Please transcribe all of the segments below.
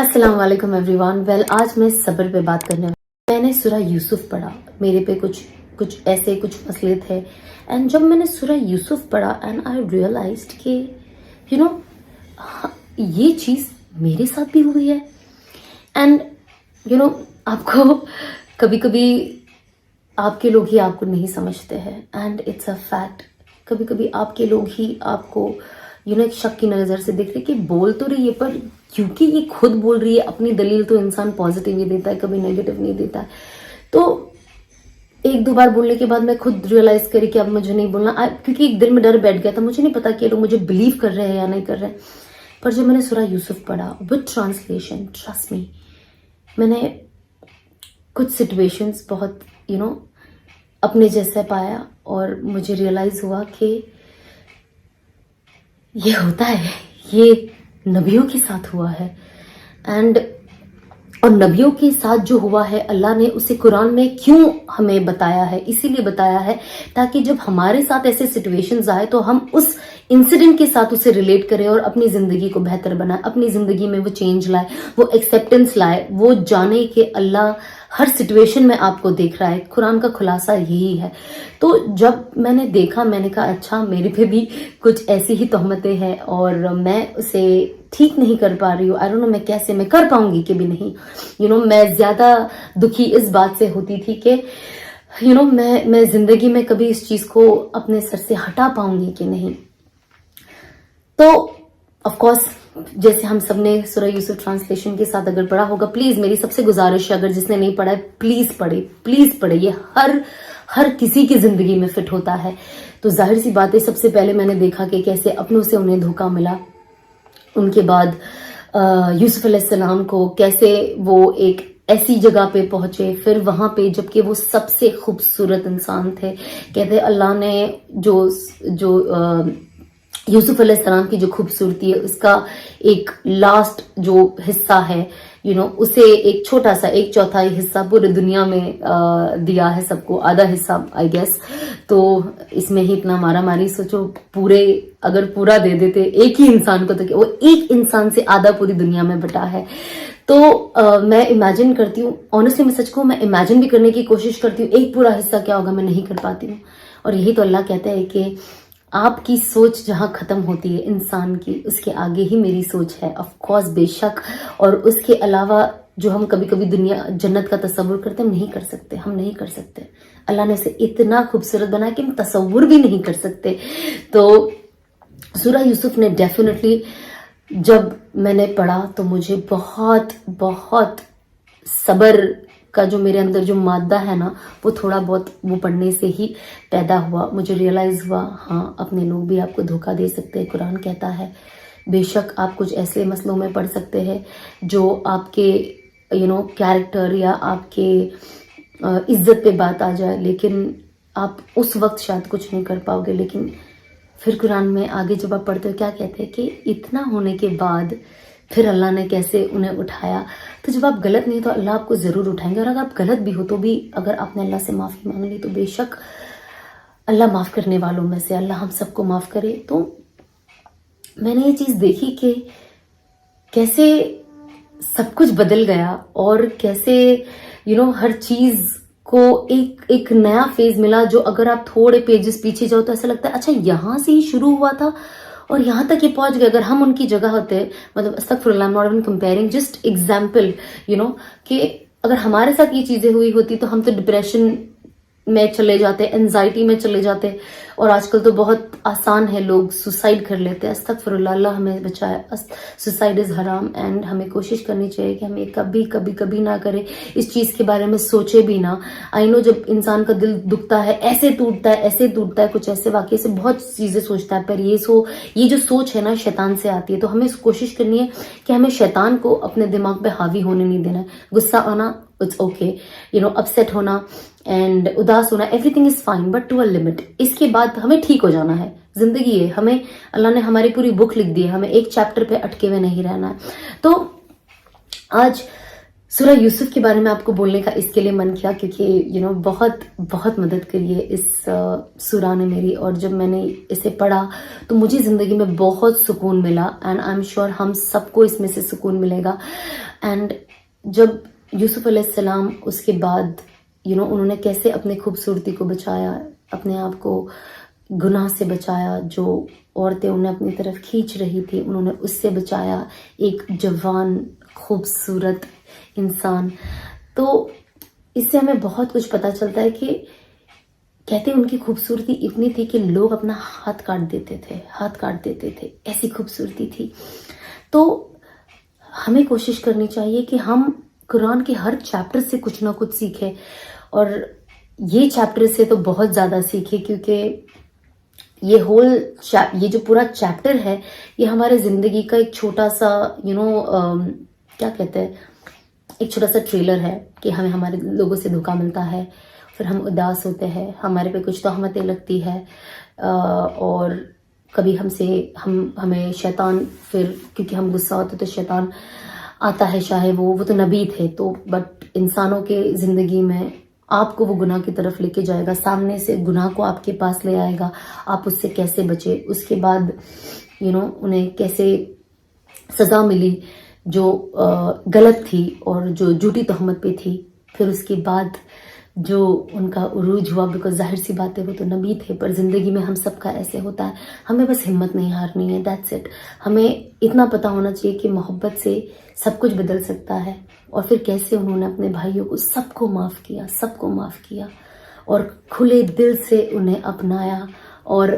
अस्सलाम वालेकुम everyone. Well, आज मैं सब्र पे बात करने वाली। मैंने सूरह यूसुफ पढ़ा, मेरे पे कुछ ऐसे कुछ मसले थे एंड जब मैंने सूरह यूसुफ पढ़ा एंड आई रियलाइज्ड कि यू नो ये चीज़ मेरे साथ भी हुई है एंड आपको कभी कभी आपके लोग ही आपको नहीं समझते हैं एंड इट्स अ फैक्ट। कभी कभी आपके लोग ही आपको एक शक की नज़र से देख रहे कि बोल तो रही है, पर क्योंकि ये खुद बोल रही है अपनी दलील, तो इंसान पॉजिटिव ही देता है, कभी नेगेटिव नहीं देता है। तो एक दो बार बोलने के बाद मैं खुद रियलाइज करी कि अब मुझे नहीं बोलना, क्योंकि एक दिल में डर बैठ गया था। मुझे नहीं पता कि लोग मुझे बिलीव कर रहे हैं या नहीं कर रहे हैं। पर जब मैंने सूरह यूसुफ पढ़ा विद ट्रांसलेशन, ट्रस्ट मी, मैंने कुछ सिचुएशंस बहुत अपने जैसे पाया और मुझे रियलाइज हुआ कि ये होता है, ये नबियों के साथ हुआ है और नबियों के साथ जो हुआ है अल्लाह ने उसे कुरान में क्यों हमें बताया है, इसीलिए बताया है ताकि जब हमारे साथ ऐसे सिचुएशंस आए तो हम उस इंसिडेंट के साथ उसे रिलेट करें और अपनी जिंदगी को बेहतर बनाए, अपनी जिंदगी में वो चेंज लाए, वो एक्सेप्टेंस लाए, वो जाने कि अल्लाह हर सिचुएशन में आपको देख रहा है। कुरान का खुलासा यही है। तो जब मैंने देखा, मैंने कहा अच्छा, मेरे पे भी कुछ ऐसी ही तोहमतें हैं और मैं उसे ठीक नहीं कर पा रही हूँ। आई डोंट नो मैं कैसे, मैं कर पाऊंगी कि भी नहीं। मैं ज्यादा दुखी इस बात से होती थी कि मैं जिंदगी में कभी इस चीज को अपने सर से हटा पाऊंगी कि नहीं। तो ऑफ कोर्स जैसे हम सब ने सूरह यूसुफ ट्रांसलेशन के साथ अगर पढ़ा होगा, प्लीज मेरी सबसे गुजारिश है, अगर जिसने नहीं पढ़ा है प्लीज पढ़े, प्लीज पढ़े। ये हर किसी की जिंदगी में फिट होता है। तो जाहिर सी बात है, सबसे पहले मैंने देखा कि कैसे अपनों से उन्हें धोखा मिला। उनके बाद यूसुफ अलैहिस्सलाम को कैसे वो एक ऐसी जगह पे पहुंचे, फिर वहां पे जबकि वो सबसे खूबसूरत इंसान थे। कहते अल्लाह ने जो यूसुफ अलैहिस्सलाम की जो खूबसूरती है उसका एक लास्ट जो हिस्सा है उसे एक छोटा सा, एक चौथाई हिस्सा पूरी दुनिया में दिया है सबको, आधा हिस्सा आई गेस। तो इसमें ही इतना मारा मारी, सोचो अगर पूरा दे देते एक ही इंसान को तो वो एक इंसान से आधा पूरी दुनिया में बटा है। तो मैं इमेजिन करती हूँ, ऑनेस्टली मैं सच कहूँ, मैं इमेजिन भी करने की कोशिश करती हूँ एक पूरा हिस्सा क्या होगा, मैं नहीं कर पाती हूँ। और यही तो अल्लाह कहता है कि आपकी सोच जहां खत्म होती है इंसान की, उसके आगे ही मेरी सोच है। ऑफ कोर्स बेशक, और उसके अलावा जो हम कभी कभी दुनिया जन्नत का तस्वुर करते हम नहीं कर सकते, हम नहीं कर सकते। अल्लाह ने उसे इतना खूबसूरत बनाया कि हम तस्वुर भी नहीं कर सकते। तो सूरह यूसुफ ने डेफिनेटली, जब मैंने पढ़ा तो मुझे बहुत बहुत सब्र का जो मेरे अंदर जो मादा है ना, वो थोड़ा बहुत वो पढ़ने से ही पैदा हुआ। मुझे रियलाइज हुआ, हाँ अपने लोग भी आपको धोखा दे सकते हैं। कुरान कहता है बेशक आप कुछ ऐसे मसलों में पढ़ सकते हैं जो आपके कैरेक्टर या आपके इज्जत पे बात आ जाए, लेकिन आप उस वक्त शायद कुछ नहीं कर पाओगे। लेकिन फिर कुरान में आगे जब आप पढ़ते हो क्या कहते हैं कि इतना होने के बाद फिर अल्लाह ने कैसे उन्हें उठाया। तो जब आप गलत नहीं तो अल्लाह आपको जरूर उठाएंगे, और अगर आप गलत भी हो तो भी अगर आपने अल्लाह से माफी मांग ली तो बेशक अल्लाह माफ करने वालों में से, अल्लाह हम सबको माफ करे। तो मैंने ये चीज देखी कि कैसे सब कुछ बदल गया और कैसे हर चीज को एक नया फेज मिला, जो अगर आप थोड़े पेजेस पीछे जाओ तो ऐसा लगता है अच्छा यहां से ही शुरू हुआ था और यहाँ तक ये पहुंच गए। अगर हम उनकी जगह होते, मतलब अस्तगफिरुल्लाह, I am not even comparing, just example कि अगर हमारे साथ ये चीजें हुई होती तो हम तो डिप्रेशन में चले जाते, एंजाइटी में चले जाते, और आजकल तो बहुत आसान है, लोग सुसाइड कर लेते हैं। अस्तगफिरुल्लाह, अल्लाह हमें बचाए। सुसाइड इज हराम एंड हमें कोशिश करनी चाहिए कि हमें कभी कभी कभी ना करें, इस चीज के बारे में सोचे भी ना। आई नो जब इंसान का दिल दुखता है, ऐसे टूटता है, कुछ ऐसे वाकये से बहुत चीजें सोचता है, पर ये जो सोच है ना शैतान से आती है। तो हमें कोशिश करनी है कि हमें शैतान को अपने दिमाग पे हावी होने नहीं देना है। गुस्सा आना इट्स ओके, अपसेट होना एंड उदास होना, everything is fine, but to a limit. इसके बाद हमें ठीक हो जाना है। जिंदगी है, हमें अल्लाह ने हमारी पूरी बुक लिख दी है, हमें एक चैप्टर पे अटके हुए नहीं रहना है। तो आज سورہ یوسف کے بارے میں آپ کو بولنے کا اس کے لیے من کیا کیونکہ بہت بہت مدد کری ہے اس سورہ نے میری، اور جب میں نے اسے پڑھا تو مجھے زندگی میں بہت سکون ملا، اینڈ آئی ایم شیور ہم سب کو اس میں سے سکون ملے گا. اینڈ جب یوسف علیہ السلام اس کے بعد انہوں نے کیسے اپنے خوبصورتی کو بچایا، اپنے آپ کو گناہ سے بچایا، جو عورتیں انہیں اپنی طرف کھینچ رہی تھی انہوں نے اس سے بچایا، ایک جوان خوبصورت انسان. تو اس سے ہمیں بہت کچھ پتہ چلتا ہے کہ کہتے ہیں ان کی خوبصورتی اتنی تھی کہ لوگ اپنا ہاتھ کاٹ دیتے تھے، ایسی خوبصورتی تھی. تو ہمیں کوشش کرنی چاہیے کہ ہم قرآن کے ہر چیپٹر سے کچھ نہ کچھ سیکھیں، اور یہ چیپٹر سے تو بہت زیادہ سیکھیں کیونکہ یہ جو پورا چیپٹر ہے یہ ہمارے زندگی کا ایک چھوٹا سا کیا کہتے ہیں، ایک چھوٹا سا ٹریلر ہے کہ ہمیں ہمارے لوگوں سے دھوکہ ملتا ہے، پھر ہم اداس ہوتے ہیں، ہمارے پہ کچھ تہمتیں لگتی ہے، اور کبھی ہمیں شیطان، پھر کیونکہ ہم غصہ ہوتے تو شیطان آتا ہے، چاہے وہ تو نبی تھے تو، بٹ انسانوں کے زندگی میں آپ کو وہ گناہ کی طرف لے کے جائے گا، سامنے سے گناہ کو آپ کے پاس لے آئے گا، آپ اس سے کیسے بچے، اس کے بعد انہیں کیسے سزا ملی جو غلط تھی اور جو جھوٹی تہمت پہ تھی، پھر اس کے بعد جو ان کا عروج ہوا، بیکاز ظاہر سی بات ہے وہ تو نبی تھے، پر زندگی میں ہم سب کا ایسے ہوتا ہے، ہمیں بس ہمت نہیں ہارنی ہے، دیٹس اٹ. ہمیں اتنا پتہ ہونا چاہیے کہ محبت سے سب کچھ بدل سکتا ہے، اور پھر کیسے انہوں نے اپنے بھائیوں کو سب کو معاف کیا اور کھلے دل سے انہیں اپنایا اور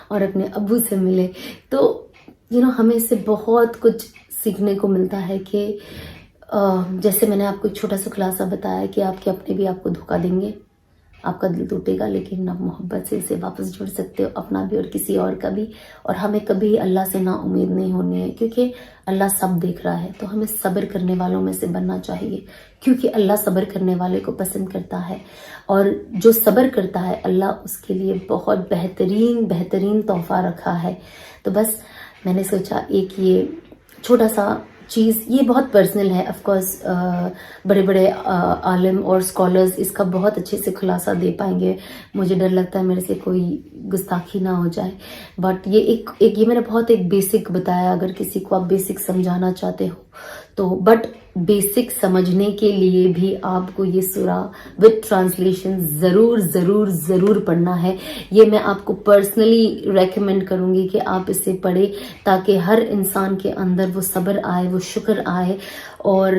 اپنے ابو سے ملے. تو ہمیں اس سے بہت کچھ سیکھنے کو ملتا ہے کہ جیسے میں نے آپ کو ایک چھوٹا سا خلاصہ بتایا کہ آپ کے اپنے بھی آپ کو دھوکہ دیں گے، آپ کا دل ٹوٹے گا، لیکن آپ محبت سے اسے واپس جوڑ سکتے ہو، اپنا بھی اور کسی اور کا بھی. اور ہمیں کبھی اللہ سے نا امید نہیں ہونی ہے کیونکہ اللہ سب دیکھ رہا ہے. تو ہمیں صبر کرنے والوں میں سے بننا چاہیے کیونکہ اللہ صبر کرنے والے کو پسند کرتا ہے، اور جو صبر کرتا ہے اللہ اس کے لیے بہت بہترین تحفہ رکھا ہے. تو بس میں نے سوچا ایک یہ چھوٹا سا چیز، یہ بہت پرسنل ہے، آف کورس بڑے بڑے عالم اور اسکالرز اس کا بہت اچھے سے خلاصہ دے پائیں گے، مجھے ڈر لگتا ہے میرے سے کوئی گستاخی نہ ہو جائے، بٹ یہ میں نے بہت ایک بیسک بتایا. اگر کسی کو آپ بیسک سمجھانا چاہتے ہو تو، بٹ بیسک سمجھنے کے لیے بھی آپ کو یہ سورہ وتھ ٹرانسلیشن ضرور پڑھنا ہے. یہ میں آپ کو پرسنلی ریکمینڈ کروں گی کہ آپ اسے پڑھیں تاکہ ہر انسان کے اندر وہ صبر آئے، وہ شکر آئے، اور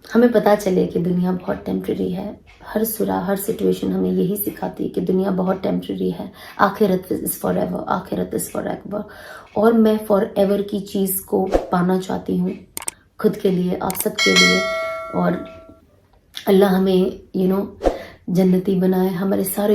ہمیں پتہ چلے کہ دنیا بہت ٹیمپرری ہے. ہر سورہ، ہر سچویشن ہمیں یہی سکھاتی ہے کہ دنیا بہت ٹیمپرری ہے، آخرت از فار ایور. اور میں فار ایور کی چیز کو پانا چاہتی ہوں خود کے لیے، آپ سب کے لیے، اور اللہ ہمیں جنتی بنائے، ہمارے سارے